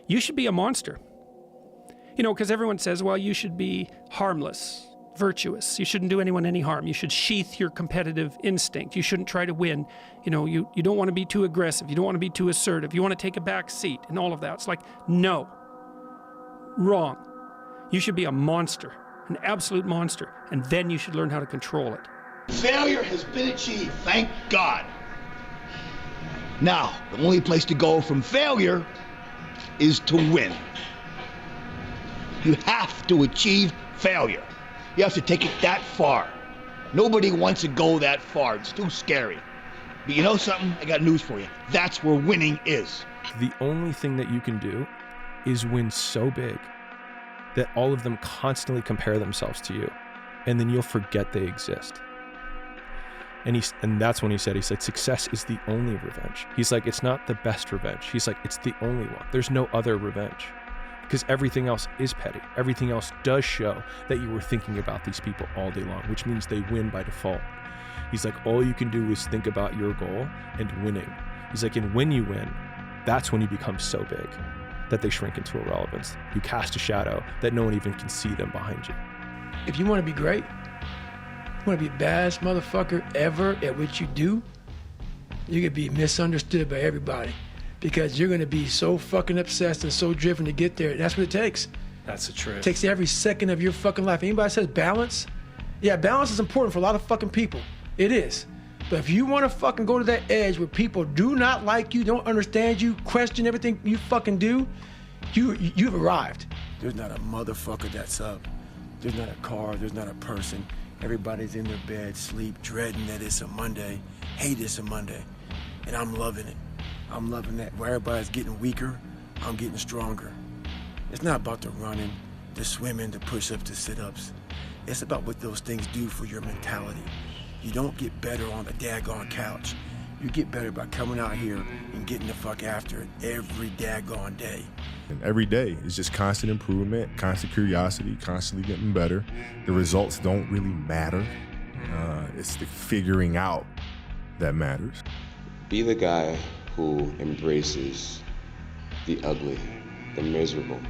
you should be a monster. Because everyone says, well, you should be harmless, virtuous. You shouldn't do anyone any harm. You should sheath your competitive instinct. You shouldn't try to win. You don't want to be too aggressive. You don't want to be too assertive. You want to take a back seat and all of that. It's like, no. Wrong. You should be a monster, an absolute monster, and then you should learn how to control it. Failure has been achieved, thank God. Now, the only place to go from failure is to win. You have to achieve failure. You have to take it that far. Nobody wants to go that far. It's too scary. But you know something? I got news for you. That's where winning is. The only thing that you can do is win so big that all of them constantly compare themselves to you, and then you'll forget they exist. And that's when he said, success is the only revenge. He's like, it's not the best revenge. He's like, it's the only one. There's no other revenge. Because everything else is petty. Everything else does show that you were thinking about these people all day long, which means they win by default. He's like, all you can do is think about your goal and winning. He's like, and when you win, that's when you become so big that they shrink into irrelevance. You cast a shadow that no one even can see them behind you. If you want to be great, you want to be the baddest motherfucker ever at what you do, you're going to be misunderstood by everybody. Because you're going to be so fucking obsessed and so driven to get there. That's what it takes. That's the truth. It takes every second of your fucking life. Anybody says balance? Yeah, balance is important for a lot of fucking people. It is. But if you want to fucking go to that edge where people do not like you, don't understand you, question everything you fucking do, you've arrived. There's not a motherfucker that's up. There's not a car. There's not a person. Everybody's in their bed, sleep, dreading that it's a Monday. Hate it's a Monday. And I'm loving it. I'm loving that. Where everybody's getting weaker, I'm getting stronger. It's not about the running, the swimming, the push-ups, the sit-ups. It's about what those things do for your mentality. You don't get better on the daggone couch. You get better by coming out here and getting the fuck after it every daggone day. And every day is just constant improvement, constant curiosity, constantly getting better. The results don't really matter. It's the figuring out that matters. Be the guy who embraces the ugly, the miserable.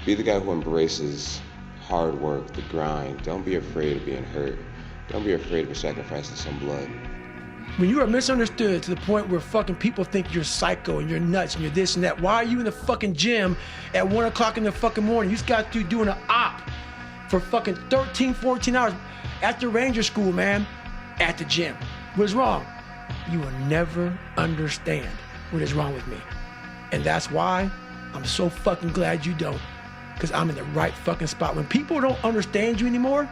Be the guy who embraces hard work, the grind. Don't be afraid of being hurt. Don't be afraid of sacrificing some blood. When you are misunderstood to the point where fucking people think you're psycho and you're nuts and you're this and that, why are you in the fucking gym at 1 o'clock in the fucking morning? You just got to doing an op for fucking 13, 14 hours after Ranger School, man, at the gym. What's wrong? You will never understand what is wrong with me. And that's why I'm so fucking glad you don't. Because I'm in the right fucking spot. When people don't understand you anymore,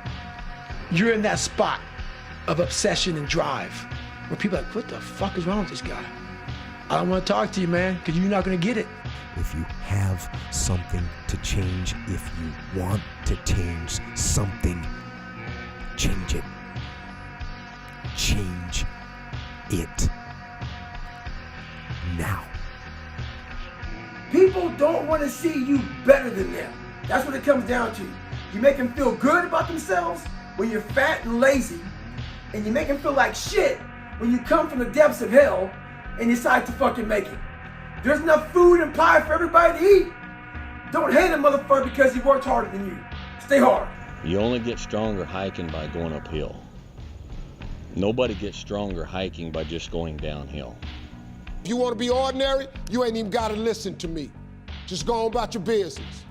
you're in that spot of obsession and drive. Where people are like, what the fuck is wrong with this guy? I don't want to talk to you, man, because you're not going to get it. If you have something to change, if you want to change something, change it. Change it now. People don't want to see you better than them. That's what it comes down to. You make them feel good about themselves when you're fat and lazy, and you make them feel like shit when you come from the depths of hell and decide to fucking make it. There's enough food and pie for everybody to eat. Don't hate a motherfucker because he worked harder than you. Stay hard. You only get stronger hiking by going uphill. Nobody gets stronger hiking by just going downhill. If you want to be ordinary, you ain't even got to listen to me. Just go on about your business.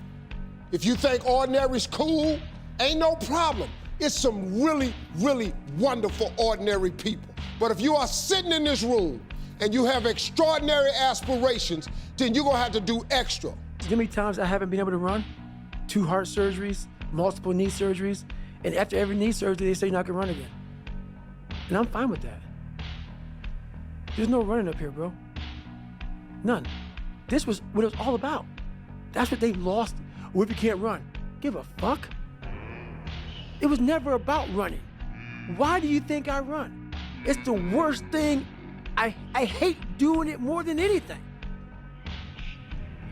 If you think ordinary's cool, ain't no problem. It's some really, really wonderful ordinary people. But if you are sitting in this room and you have extraordinary aspirations, then you're gonna have to do extra. You know how many times I haven't been able to run? 2 heart surgeries, multiple knee surgeries, and after every knee surgery, they say you're not gonna run again. And I'm fine with that. There's no running up here, bro. None. This was what it was all about. That's what they lost. What if you can't run? Give a fuck. It was never about running. Why do you think I run? It's the worst thing. I hate doing it more than anything.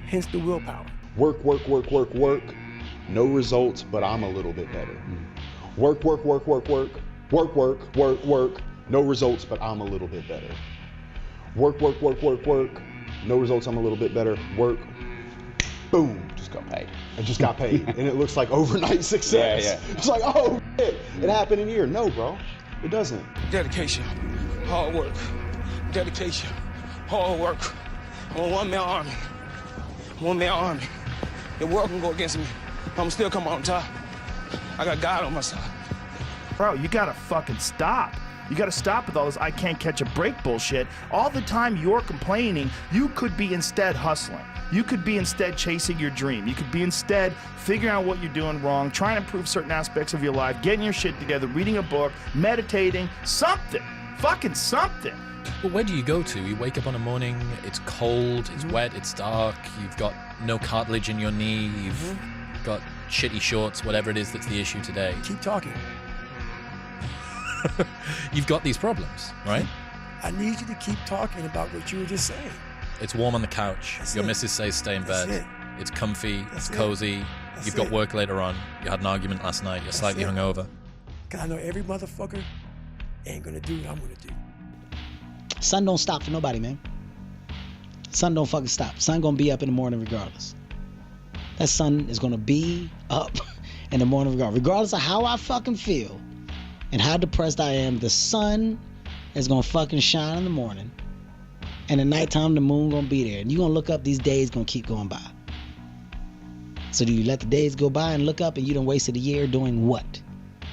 Hence the willpower. Work, work, work, work, work. No results, but I'm a little bit better. Work, work, work, work, work. Work, work, work, work. No results, but I'm a little bit better. Work, work, work, work, work. No results, I'm a little bit better. Work, boom. Just got paid. I just got paid. And it looks like overnight success. Yeah. It's like, oh, shit, it happened in a year. No, bro, it doesn't. Dedication, hard work. Dedication, hard work. I'm a one-man army. One-man army. The world can go against me. I'm still come on top. I got God on my side. Bro, you gotta fucking stop. You gotta stop with all this I can't catch a break bullshit. All the time you're complaining, you could be instead hustling. You could be instead chasing your dream. You could be instead figuring out what you're doing wrong, trying to improve certain aspects of your life, getting your shit together, reading a book, meditating, something. Fucking something. But where do you go to? You wake up on a morning, it's cold, it's wet, it's dark, you've got no cartilage in your knee, you've got shitty shorts, whatever it is that's the issue today. Keep talking. You've got these problems, right? I need you to keep talking about what you were just saying. It's warm on the couch. Your missus says stay in bed. It's comfy, it's cozy. You've got work later on. You had an argument last night. You're slightly hungover. Cause I know every motherfucker ain't gonna do what I'm gonna do. Sun don't stop for nobody, man. Sun don't fucking stop. Sun gonna be up in the morning regardless. That sun is gonna be up in the morning regardless of how I fucking feel and how depressed I am. The sun is gonna fucking shine in the morning, and at nighttime the moon gonna be there, and you gonna look up, these days gonna keep going by. So do you let the days go by and look up and you done wasted a year doing what?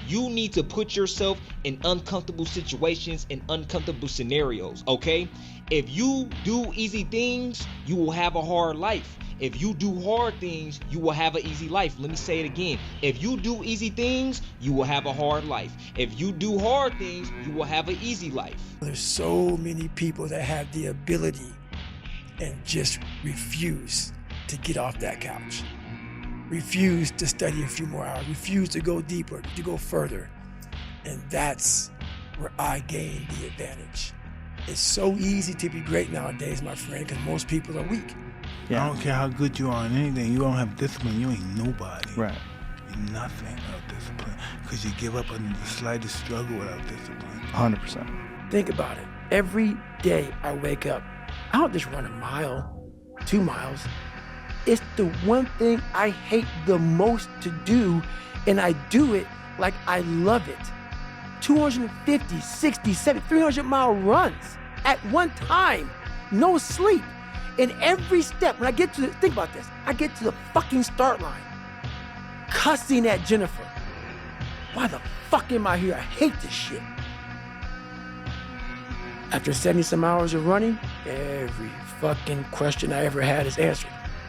You need to put yourself in uncomfortable situations and uncomfortable scenarios, okay? If you do easy things, you will have a hard life. If you do hard things, you will have an easy life. Let me say it again. If you do easy things, you will have a hard life. If you do hard things, you will have an easy life. There's so many people that have the ability and just refuse to get off that couch. Refuse to study a few more hours, refuse to go deeper, to go further. And that's where I gain the advantage. It's so easy to be great nowadays, my friend, because most people are weak. I don't care how good you are in anything, you don't have discipline, you ain't nobody. Right. You're nothing without discipline, because you give up under the slightest struggle without discipline. 100%. Think about it. Every day I wake up, I don't just run a mile, 2 miles. It's the one thing I hate the most to do, and I do it like I love it. 250, 60, 70, 300-mile runs at one time, no sleep. And every step, when I get to think about this, I get to the fucking start line, cussing at Jennifer. Why the fuck am I here? I hate this shit. After 70-some hours of running, every fucking question I ever had is answered.